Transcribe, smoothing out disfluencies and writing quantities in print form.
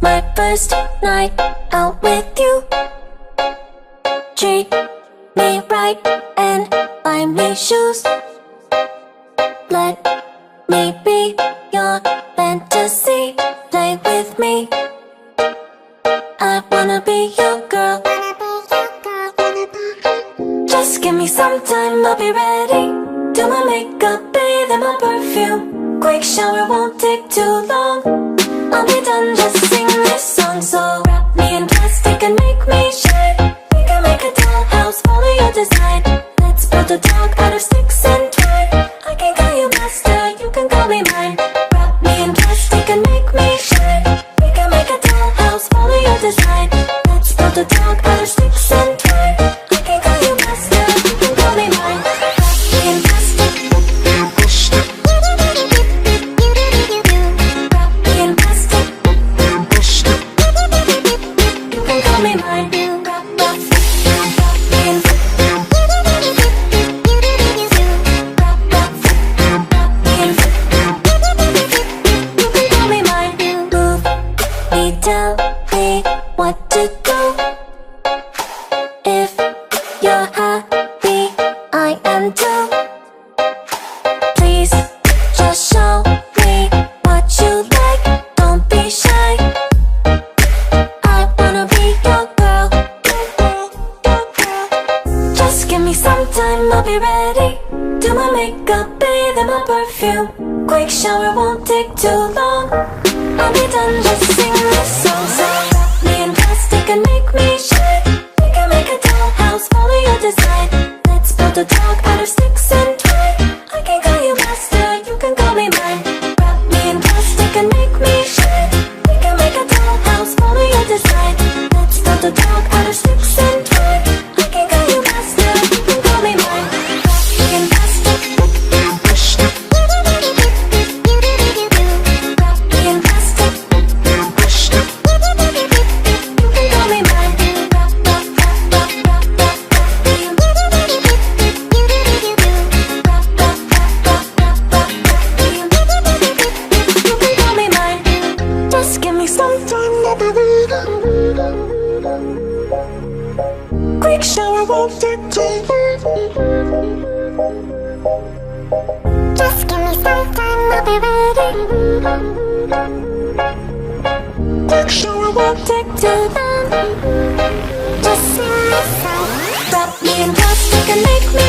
my first night out with you. Treat me right and buy me shoes. Let me be your fantasy. Play with me. I wanna be your girl. Just give me some time, I'll be ready. Do my makeup, bathe in my perfume. Quick shower won't take too long. I'll be done, just sing this song. So wrap me in plastic and make me shine. We can make a dollhouse, follow your design. Let's build a dog out of sticks and twine. I can call you master, you can call me mine. Wrap me in plastic and make me shine. We can make a dollhouse, follow your design. Let's build a dog out of sticks and twine. I can call you master, you can call me mine. Wrap me in plastic. Wrap me in plastic. You can call me mine. Wrap me in. Tell me what to do. If you're happy, I am too. Please just show me what you like. Don't be shy. I wanna be your girl. Just give me some time, I'll be ready. Do my makeup, bathe in my perfume. Quick shower won't take too long. I'll be done, just sing this song. So wrap me in plastic and make me shine. We can make a dollhouse, follow your design. Let's build a dog out of sticks and twine. I can call you master, you can call me mine. Wrap me in plastic and make me shine. We can make a dollhouse, follow your design. Let's build a dog out of sticks and twine. I can call you master, you can call me mine. Wrap me in plastic. Quick shower won't take too long. Just give me some time, I'll be ready. Quick shower won't take too long. Just sing this song. Wrap me in plastic and make me